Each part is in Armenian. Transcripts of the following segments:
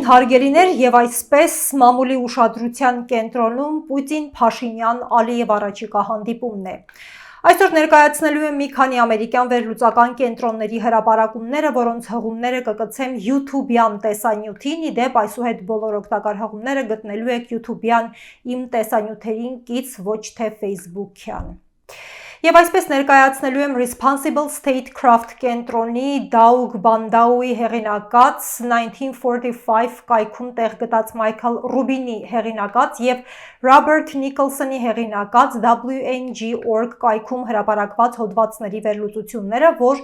հարգելիներ եւ այսպես մամուլի ուշադրության կենտրոնում Պուտին-Փաշինյան Ալիև առաջիկա հանդիպումն է։ Այսօր ներկայացնելու եմ մի քանի ամերիկյան վերլուծական կենտրոնների հրապարակումները, որոնց հղումները կգցեմ YouTube-յան տեսանյութին, իդեպ այսուհետ բոլոր օգտակար հղումները գտնելու եք YouTube-յան իմ տեսանյութերին կից, ոչ թե Facebook-յան։ Եվ այսպես ներկայացնելու եմ Responsible Statecraft կենտրոնի Դաուգ Բանդաուի հեղինակած 1945 կայքում տեղ գտած Մայքլ Ռուբինի հեղինակած եւ Ռոբերտ Նիկոլսոնի հեղինակած WNG.org կայքում հրապարակված հոդվածների վերլուծությունները, որ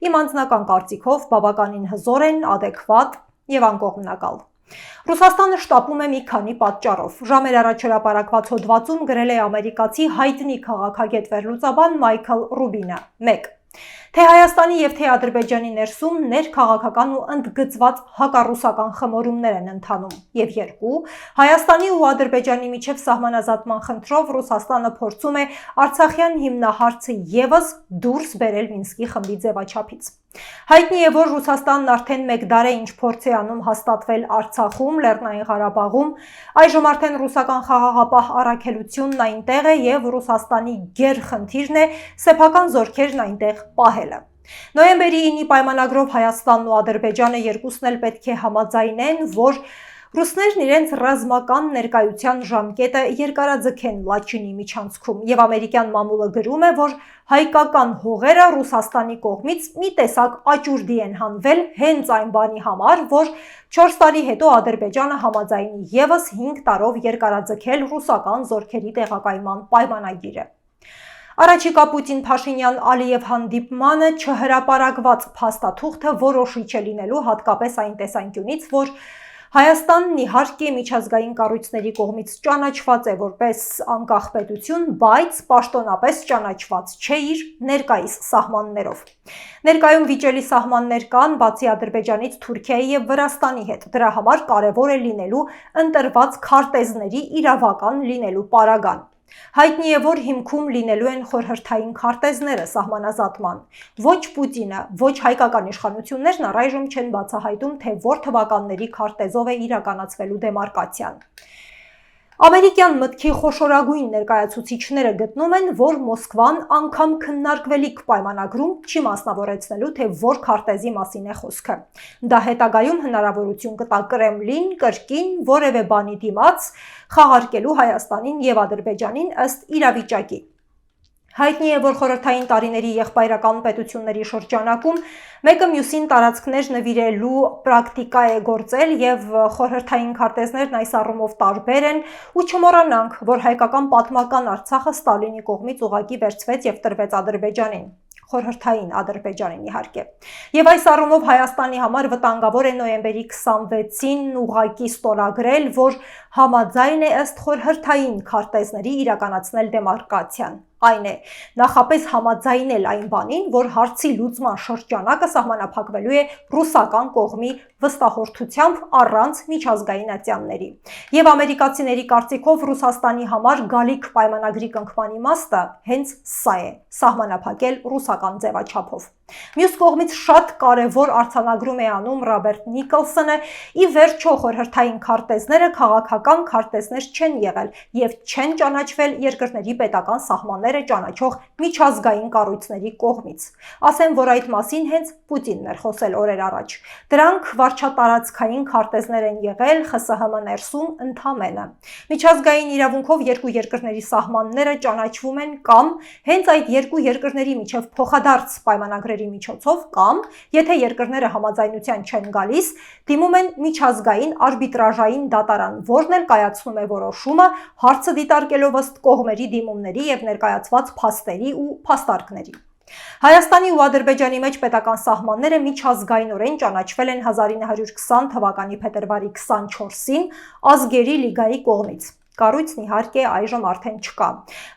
իմ անձնական կարծիքով բավականին հզոր են, ադեկվատ եւ անկողմնակալ։ Ռուսաստանը շտապում է մի քանի պատճառով։ Ժամեր առաջ հրապարակված հոդվածում գրել է ամերիկացի հայտնի քաղաքագետ վերլուծաբան Մայքլ Ռուբինը. 1. Թե Հայաստանի եւ թե Ադրբեջանի ներսում ներքաղաքական ու ընդգծված հակառուսական խմորումներ են ընթանում, եւ 2. Հայաստանի ու Ադրբեջանի միջև սահմանազատման խնդրով Ռուսաստանը փորձում է Արցախյան հիմնահարցը եւս դուրս բերել Մինսկի խմբի ձևաչափից։ Հայտնի է, որ Ռուսաստանն արդեն մեկ դար է ինչ փորձ է անում հաստատվել Արցախում, Լեռնային Ղարաբաղում, այժմ արդեն ռուսական խաղաղապահ առաքելությունն այնտեղ է եւ Ռուսաստանի գերխնդիրն է սեփական զորքերն այնտեղ պահելը։ Նոյեմբերի 9-ի պայմանագրով Հայաստանն ու Ադրբեջանը երկուսն էլ պետք է համաձայնեն, որ ռուսներն իրենց ռազմական ներկայության ժամկետը երկարաձգեն Լաչինի միջանցքում եւ ամերիկյան մամուլը գրում է, որ հայկական հողերը Ռուսաստանի կողմից մի տեսակ աճուրդի են հանվել հենց այն բանի համար, որ 4 տարի հետո Ադրբեջանը համաձայնի եւս 5 տարով երկարաձգել ռուսական զորքերի տեղակայման պայմանագիրը։ Առաջիկա Պուտին-Փաշինյան Ալիև հանդիպմանը չհրապարակված փաստաթուղթը որոշիչ է լինելու հատկապես այն տեսանկյունից, որ Հայաստանն իհարկե միջազգային կառույցների կողմից ճանաչված է որպես անկախ պետություն, բայց պաշտոնապես ճանաչված չէ իր ներկայիս սահմաններով։ Ներկայում վիճելի սահմաններ կան բացի Ադրբեջանից Թուրքիայի եւ Վրաստանի հետ։ Դրա համար կարևոր է լինելու ընտրված քարտեզների իրավական լինելու պարագան։ Հայտնի է, որ հիմքում լինելու են խորհրդային քարտեզները սահմանազատման։ Ոչ Պուտինը, ոչ հայկական իշխանություններն առայժմ չեն բացահայտում, թե որ թվականների քարտեզով է իրականացվելու դեմարկացիան։ Ամերիկյան մտքի խոշորագույն ներկայացուցիչները գտնում են, որ Մոսկվան անգամ քննարկվելիք պայմանագրում չի մասնավորեցնելու, թե որ քարտեզի մասին է խոսքը։ Դա հետագայում հնարավորություն կտա Կրեմլին կրկին որևէ բանի դիմաց խաղարկելու Հայաստանին եւ Ադրբեջանին ըստ իրավիճակի։ Հայտնի է, որ խորհրդային տարիների եղբայրական պետությունների շրջանակում մեկը մյուսին տարածքներ նվիրելու պրակտիկա է գործել եւ խորհրդային քարտեզներն այս առումով տարբեր են ու չմոռանանք, որ հայկական պատմական Արցախը Ստալինի կողմից ուղղակի վերցվեց եւ տրվեց Ադրբեջանին, խորհրդային Ադրբեջանին իհարկե։ Եվ այս առումով Հայաստանի համար վտանգավոր է նոյեմբերի 26-ին ուղղակի ստորագրել, որ համաձայն է ըստ խորհրդային քարտեզների իրականացնել դեմարկացիան։ Այն է, նախապես համաձայնել այն բանին, որ հարցի լուծման շրջանակը սահմանափակվելու է ռուսական կողմի վստահորդությամբ առանց միջազգային ատյանների։ Եվ ամերիկացիների կարծիքով Ռուսաստանի համար գալիք պայմանագրի կնքման իմաստը հենց սա է՝ սահմանափակել ռուսական ձևաչափով։ Մյուս կողմից շատ կարևոր արձանագրում է անում Ռոբերտ Նիկոլսոնը, ի վերջո խորհրդային քարտեզները քաղաքական քարտեզներ չեն եղել եւ չեն ճանաչվել երկրների պետական սահմանները ճանաչող միջազգային կառույցների կողմից։ Ասեմ, որ այդ մասին հենց Պուտինն էր խոսել օրեր առաջ։ Դրանք վարչատարածքային քարտեզներ են եղել ԽՍՀՄ ներսում ընդամենը։ Միջազգային իրավունքով երկու երկրների սահմանները ճանաչվում են կամ հենց այդ երկու երկրների միջև փոխադարձ պայմանագրերի միջոցով կամ, եթե երկրները համաձայնության չեն գալիս, դիմում են միջազգային արբիտրաժային դատարան, որն էլ կայացնում է որոշումը հարցը դիտարկելով ըստ կողմերի դիմումների եւ ներկայացված փաստերի ու փաստարկների։ Հայաստանի ու Ադրբեջանի մեջ պետական սահմանները միջազգայինորեն ճանաչվել են 1920 թվականի փետրվարի 24-ին ազգերի լիգայի կողմից։ Կառույցն իհարկե այժմ արդեն չկա,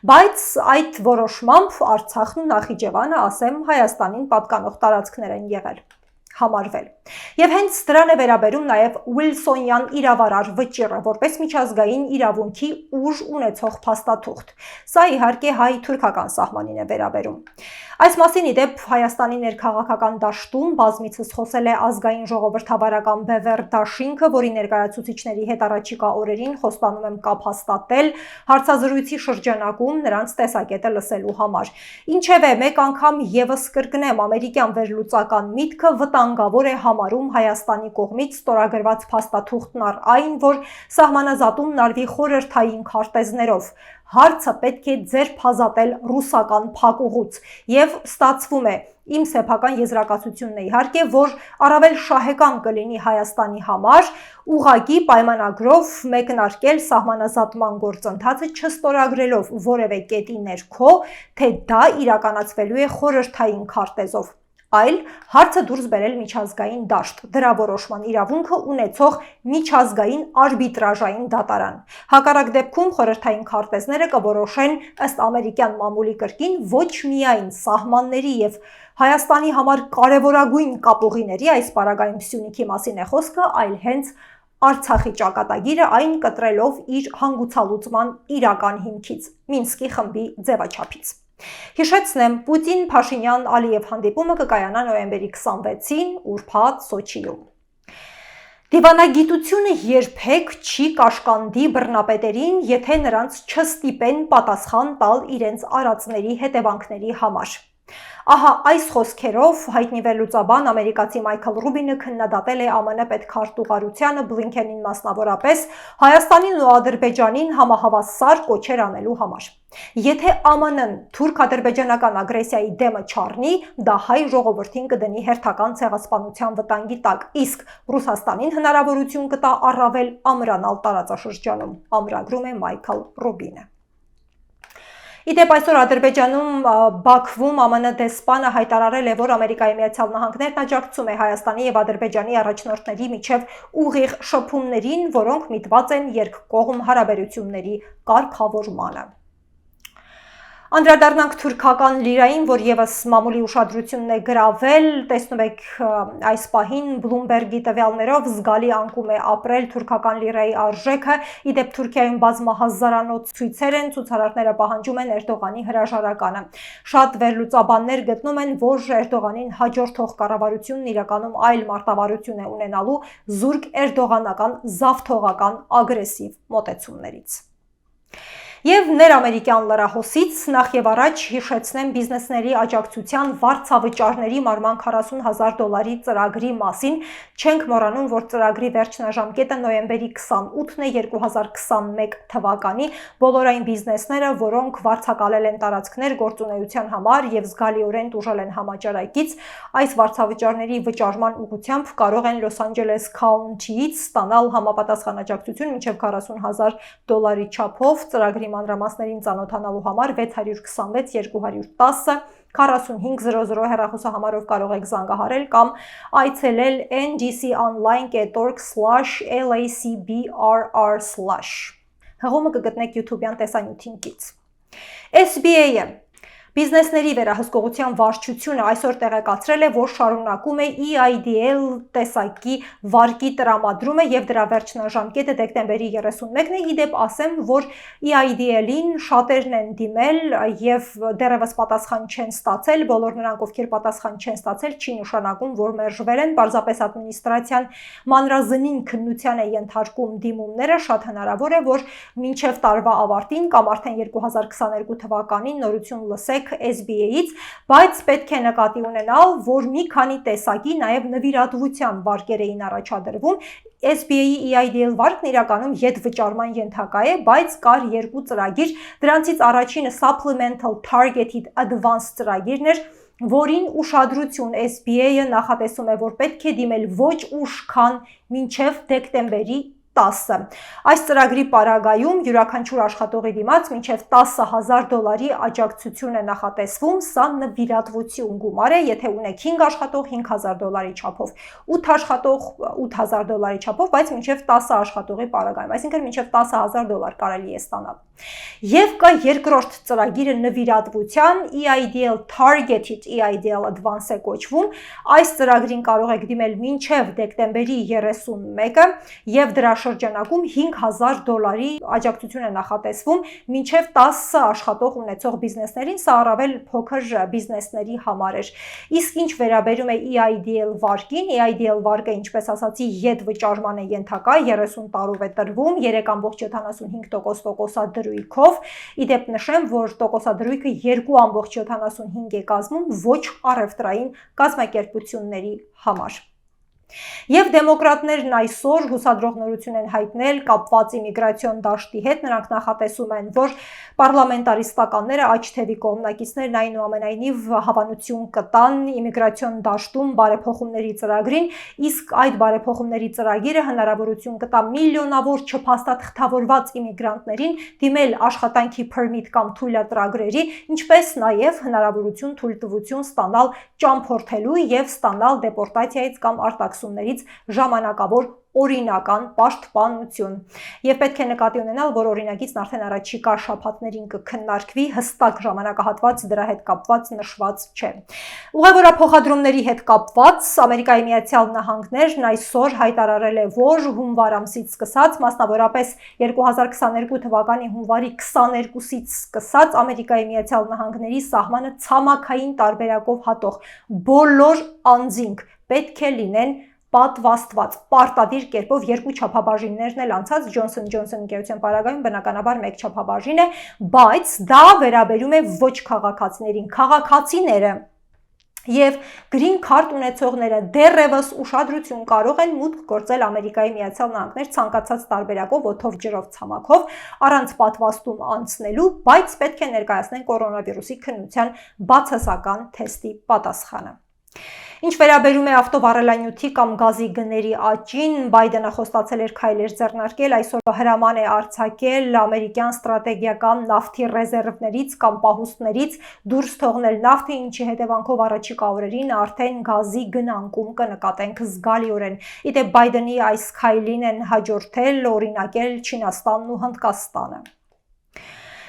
բայց այդ որոշմամբ Արցախն ու Նախիջևանը, ասեմ, Հայաստանին պատկանող տարածքներ են եղել, համարվել։ Եվ հենց դրան է վերաբերում նաև Ուիլսոնյան իրավարար վճիռը, որպես միջազգային իրավունքի ուժ ունեցող փաստաթուղթ։ Սա իհարկե հայ-թուրքական սահմանին է վերաբերում։ Այս մասին ի դեպ Հայաստանի ներքաղաքական դաշտում բազմիցս խոսել է ազգային ժողովրդավարական Բևեռ Դաշինքը, որի ներկայացուցիչների հետ առաջիկա օրերին խոստանում եմ կապ հաստատել հարցազրույցի շրջանակում նրանց տեսակետը լսելու համար։ Ինչևէ, մեկ անգամ եւս կրկնեմ, ամերիկյան վերլուծական միտքը վտանգավոր է համարում Հայաստանի կողմից ստորագրված փաստաթուղթն առ այն, որ սահմանազատումն արվի խորհրդային քարտեզներով։ Հարցը պետք է ձերբազատել ռուսական փակուղուց եւ ստացվում է իմ սեփական եզրակացությունն է իհարկե, որ առավել շահեկան կլինի Հայաստանի համար ուղղակի պայմանագրով մեկնարկել սահմանազատման գործընթացը չստորագրելով որևէ կետի ներքո, թե դա իրականացվելու է խորհրդային քարտեզով, այլ հարցը դուրս բերել միջազգային դաշտ, դրա որոշման իրավունքը ունեցող միջազգային արբիտրաժային դատարան։ Հակառակ դեպքում խորհրդային քարտեզները կորոշեն ըստ ամերիկյան մամուլի կրկին ոչ միայն սահմանների եւ Հայաստանի համար կարևորագույն կապուղիների, այս պարագայում Սյունիքի մասին է խոսքը, այլ հենց Արցախի ճակատագիրը այն կտրելով իր հանգուցալուծման իրական հիմքից, Մինսկի խմբի ձևաչափից։ Հիշեցնեմ, Պուտին-Փաշինյան-Ալիև հանդիպումը կկայանա նոյեմբերի 26-ին ուրբաթ Սոչիում։ Դիվանագիտությունը երբեք չի կաշկանդի բռնապետերին, եթե նրանց չստիպեն պատասխան տալ իրենց արածների հետևանքների համար։ Ահա այս խոսքերով հայտնի վերլուծաբան ամերիկացի Մայքլ Ռուբինը քննադատել է ԱՄՆ պետքարտուղարությանը Բլինքենին մասնավորապես Հայաստանին ու Ադրբեջանին համահավասար կոչեր անելու համար։ Եթե ԱՄՆ-ն թուրք-ադրբեջանական ագրեսիայի դեմը չառնի, դա հայ ժողովրդին կդնի հերթական ցեղասպանության վտանգի տակ, իսկ Ռուսաստանին հնարավորություն կտա առավել ամրանալ տարածաշրջանում, ամրագրում է Մայքլ Ռուբինը։ Իդեպ այսօր Ադրբեջանում Բաքվում ԱՄՆ դեսպանը հայտարարել է, որ Ամերիկայի Միացյալ Նահանգներն աջակցում է Հայաստանի եւ Ադրբեջանի առաջնորդների միջև ուղիղ շփումներին, որոնք միտված են երկկողմ հարաբերությունների կարգավորմանը։ Անդրադառնանք թուրքական լիրային, որ եւս մամուլի ուշադրությունն է գրավել, տեսնում եք այս պահին Bloomberg-ի տվյալներով զգալի անկում է ապրել թուրքական լիրայի արժեքը, իդեպ Թուրքիայում բազմահազարանոց ցույցեր են, ցուցարարները պահանջում են Էրդողանի հրաժարականը։ Շատ վերլուծաբաններ գտնում են, որ Էրդողանին հաջորդող կառավարությունն իրականում այլ մարտավարություն է ունենալու զուրկ էրդողանական զավթողական ագրեսիվ մոտեցումներից։ Եվ ներամերիկյան լրահոսից նախ եւ առաջ հիշեցնեմ բիզնեսների աջակցության վարձավճարների մարման $40,000 ծրագրի մասին, չենք մոռանում, որ ծրագրի վերջնաժամկետը նոյեմբերի 28-ն է 2021 թվականի, բոլոր այն բիզնեսները, որոնք վարձակալել են տարածքներ գործունեության համար եւ զգալիորեն տուժել են համաճարակից, այս վարձավճարների վճարման ուղղությամբ կարող են Լոս Անջելես Քաունթիից ստանալ համապատասխան աջակցություն մինչեւ $40,000 չափով ծրագրի մանրամասներին ծանոթանալու համար 626 210 4500 հեռախոսահամարով կարող եք զանգահարել կամ այցելել ndconline.org/lacbrr/։ Հղումը կգտնեք YouTube-յան տեսանյութինքից։ SBA-ը Բիզնեսների վերահսկողության վարչությունը այսօր տեղեկացրել է, որ շարունակում է EIDL տեսակի վարկի տրամադրումը եւ դրա վերջնաժամկետը դեկտեմբերի 31-ն է։ Իդեպ ասեմ, որ EIDL-ին շատերն են դիմել եւ դեռևս պատասխան չեն ստացել, բոլոր նրանք, ովքեր պատասխան չեն ստացել, չի նշանակում, որ մերժվել են, պարզապես ադմինիստրացիան մանրազնին քննության է ենթարկում դիմումները, շատ հնարավոր է, որ մինչեւ տարվա ավարտին կամ արդեն 2022 թվականին նորություն լսեք SBA-ից, բայց պետք է նկատի ունենալ, որ մի քանի տեսակի նաև նվիրատվության վարկեր էին առաջադրվում։ SBA-ի EIDL վարկն իրականում ետվճարման ենթակա է, բայց կար երկու ծրագիր, դրանցից առաջինը Supplemental Targeted Advance ծրագիրն էր, որին ուշադրություն SBA-ը նախատեսում է, որ պետք է դիմել ոչ ուշ, քան մինչև դեկտեմբերի 10-ը։ Այս ծրագրի պարագայում յուրաքանչյուր աշխատողի դիմաց մինչև $10,000 աջակցություն է նախատեսվում, սա նվիրատվություն գումար է, եթե ունեք 5 աշխատող $5,000 չափով, 8 աշխատող $8,000 չափով, բայց մինչև 10 աշխատողի պարագայում, այսինքն մինչև $10,000 կարելի է ստանալ։ Եվ կա երկրորդ ծրագիրը նվիրատվության EIDL Targeted EIDL Advance է կոչվում։ Այս ծրագրին կարող եք դիմել մինչև դեկտեմբերի 31-ը եւ դրա շրջանակում $5,000 աջակցություն է նախատեսվում մինչև 10 աշխատող ունեցող բիզնեսներին, սա առավել փոքր բիզնեսների համար էր։ Իսկ ինչ վերաբերում է EIDL վարկին, EIDL վարկը, ինչպես ասացի, ետվճարման է ենթակա, 30 տարով է տրվում, 3,75% տոկոսադրույքով։ Իդեպ նշեմ, որ տոկոսադրույքը 2,75 է կազմում ոչ առևտրային կազմակերպությունների համար։ Եվ դեմոկրատներն այսօր հուսադրող նորություն են հայտնել կապված իմիգրացիոն դաշտի հետ, նրանք նախատեսում են, որ պարլամենտարիստականները, աջ թևի կողմնակիցներն այնուամենայնիվ հավանություն կտան իմիգրացիոն դաշտում բարեփոխումների ծրագրին, իսկ այդ բարեփոխումների ծրագիրը հնարավորություն կտա միլիոնավոր չփաստաթղթավորված իմիգրանտներին դիմել աշխատանքի permit կամ թույլատրագրերի, ինչպես նաև հնարավորություն թույլտվություն ստանալ ճամփորդելու եւ ստանալ դեպորտացիայից կամ արտաքսումներից ժամանակավոր օրինական պաշտպանություն։ Եվ պետք է նկատի ունենալ, որ օրինագիծն արդեն առաջիկա շաբաթներին կքննարկվի, հստակ ժամանակահատված դրա հետ կապված նշված չէ։ Ուղևորափոխադրումների հետ կապված Ամերիկայի Միացյալ Նահանգներն այսօր հայտարարել է, որ հունվար ամսից սկսած, մասնավորապես 2022 թվականի հունվարի 22-ից սկսած Ամերիկայի Միացյալ Նահանգների սահմանը ցամաքային տարբերակով հատող բոլոր անձինք պետք է լինեն պատվաստված, պարտադիր կերպով երկու չափաբաժիններն էլ անցած Johnson & Johnson ընկերության պարագայում բնականաբար մեկ չափաբաժին է, բայց դա վերաբերում է ոչ քաղաքացիներին, քաղաքացիները եւ green card ունեցողները դեռևս ուշադրություն կարող են մուտք գործել Ամերիկայի Միացյալ Նահանգներ ցանկացած տարբերակով, օդով, ջրով, ցամաքով, առանց պատվաստում անցնելու, բայց պետք է ներկայացնեն կորոնավիրուսի քննության բացասական թեստի պատասխանը։ Ինչ վերաբերում է ավտովառելանյութի կամ գազի գների աճին, Բայդենը խոստացել էր քայլեր ձեռնարկել, այսօր հրաման է արձակել ամերիկյան ստրատեգիական նավթի ռեզերվներից կամ պահուստներից դուրս թողնել նավթը, ինչի հետևանքով առաջիկա օրերին արդեն գազի գնանկում կնկատենք զգալիորեն։ Իդեպ Բայդենի այս քայլին են հաջորդել օրինակել Չինաստանն ու Հնդկաստանը։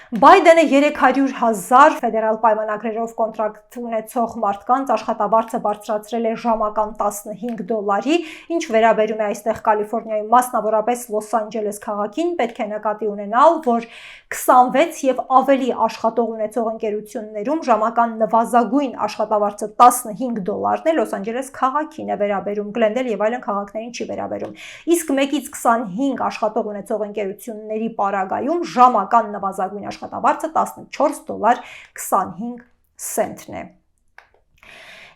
Բայդենը 300,000 ֆեդերալ պայմանագրերով կոնտրակտ ունեցող մարդկանց աշխատավարձը բարձրացրել է ժամական $15, ինչ վերաբերում է այստեղ Կալիֆոռնիայում, մասնավորապես Լոս Անջելես քաղաքին, պետք է նկատի ունենալ, որ 26 եւ ավելի աշխատող ունեցող ընկերություններում ժամական նվազագույն աշխատավարձը $15 է, Լոս Անջելես քաղաքին է վերաբերում, Գլենդել եւ այլն քաղաքներին չի վերաբերում։ Իսկ 1-ից 25 աշխատող ունեցող ընկերությունների պարագայում ժամական նվազագույն աշխատավարձը $14.25 է։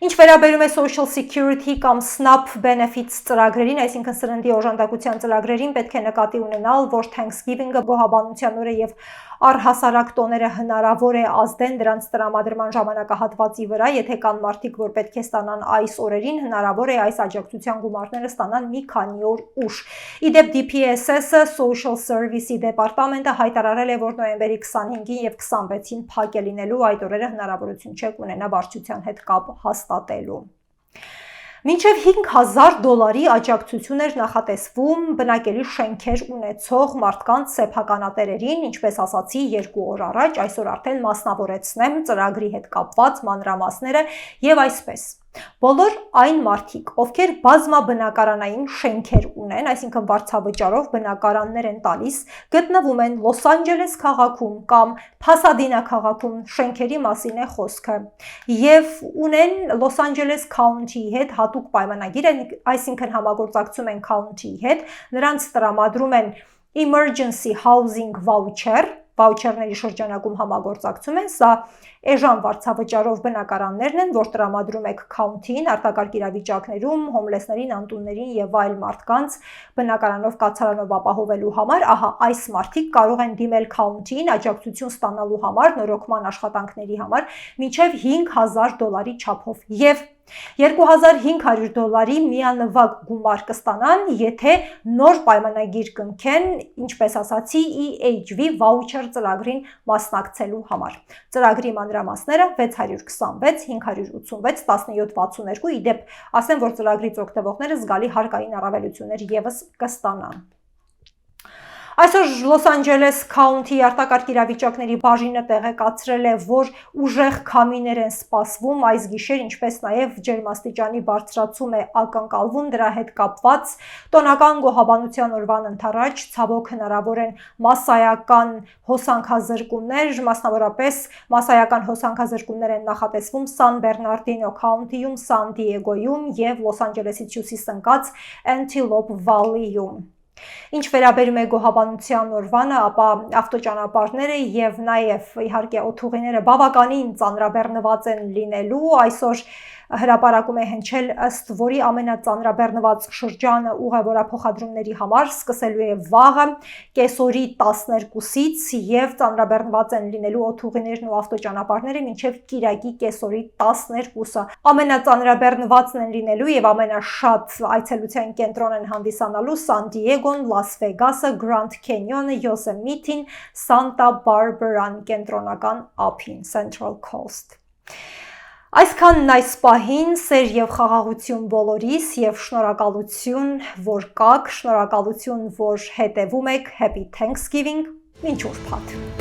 Ինչ վերաբերում է Social Security կամ SNAP Benefits ծրագրերին, այսինքն սննդի օժանդակության ծրագրերին, պետք է նկատի ունենալ, որ Thanksgiving-ը գոհաբանության օրը եւ առհասարակ տոները հնարավոր է ազդեն դրանց տրամադրման ժամանակահատվածի վրա, եթե կան մարդիկ, որ պետք է ստանան այս օրերին, հնարավոր է այս աջակցության գումարները ստանան մի քանի օր ուշ։ Իդեպ DPSS-ը Social Service-ի դեպարտամենտը հայտարարել է, որ նոյեմբերի 25-ին եւ 26-ին փակ է լինելու, այդ օրերը հնարավորություն չէ կունենա վարչության հետ կապ հաստատելու։ Մինչև $5,000 աջակցություն էր նախատեսվում բնակելի շենքեր ունեցող մարդկանց սեփականատերերին, ինչպես ասացի 2 օր առաջ, այսօր արդեն մասնավորեցնեմ ծրագրի հետ կապված մանրամասները եւ այսպես։ Բոլոր այն մարդիկ, ովքեր բազմաբնակարանային շենքեր ունեն, այսինքն վարձավճարով բնակարաններ են տալիս, գտնվում են Լոս Անջելես քաղաքում կամ Փասադինա քաղաքում, շենքերի մասին է խոսքը, եւ ունեն Լոս Անջելես քաունթիի հետ հատուկ պայմանագիր, այսինքն համագործակցում են քաունթիի հետ, նրանց տրամադրում են Emergency Housing Voucher, վաուչերների շրջանակում համագործակցում են, սա էժան վարձավճարով բնակարաններն են, որ տրամադրում եք քաունթին, արտակարգ իրավիճակներում, հոմլեսներին, անտուններին եւ այլ մարդկանց բնակարանով կացարանով ապահովելու համար, ահա այս մարդիկ կարող են դիմել քաունթին աջակցություն ստանալու համար, նորոգման աշխատանքների համար, մինչեւ $5,000 չափով եւ $2,500 միանվագ գումար կստանան, եթե նոր պայմանագիր կնքեն, ինչպես ասացի, EHV վաուչեր ծրագրին մասնակցելու համար։ Ծրագրի մանրամասները 626 586 1762, իդեպ ասեմ, որ ծրագրից օգտվողները զգալի հարկային առավելություններ եւս կստանան։ Այսօր Լոս Անջելես քաունթի արտակարգ իրավիճակների բաժինը տեղեկացրել է, որ ուժեղ քամիներ են սպասվում այս գիշեր, ինչպես նաև ջերմաստիճանի բարձրացում է ակնկալվում, դրա հետ կապված տոնական գոհաբանության օրվան ընթառաջ ցավոք հնարավոր են մասսայական հոսանքազրկումներ, մասնավորապես մասսայական հոսանքազրկումներ են նախատեսվում Սան Բեռնարդինո քաունթիում, Սան Դիեգոյում եւ Լոս Անջելեսից հյուսիս ընկած Antelope Valley-ում։ Ինչ վերաբերում է գոհաբանության օրվանը, ապա ավտոճանապարհները եւ նաեւ իհարկե օդուղիները բավականին ծանրաբեռնված են լինելու, այսօր հրապարակում է հնչել ըստ որի ամենածանրաբեռնված շրջանը ուղևորափոխադրումների համար սկսելու է վաղը կեսօրի 12-ից եւ ծանրաբեռնված են լինելու օդուղիներն ու ավտոճանապարհները մինչեւ կիրակի կեսօրի 12-ը։ Ամենածանրաբեռնվածն են լինելու եւ ամենաշատ այցելության կենտրոն են հանդիսանալու Սան Դիեգոն, Լաս Վեգասը, Grand Canyon-ը, Յոսեմիթին, Սանտա Բարբարան, կենտրոնական ափին, Central Coast։ Այսքանն այս պահին, սեր եւ խաղաղություն բոլորիս եւ շնորհակալություն, որ կաք, շնորհակալություն, որ հետեւում եք, Happy Thanksgiving, մինչ ուրբաթ։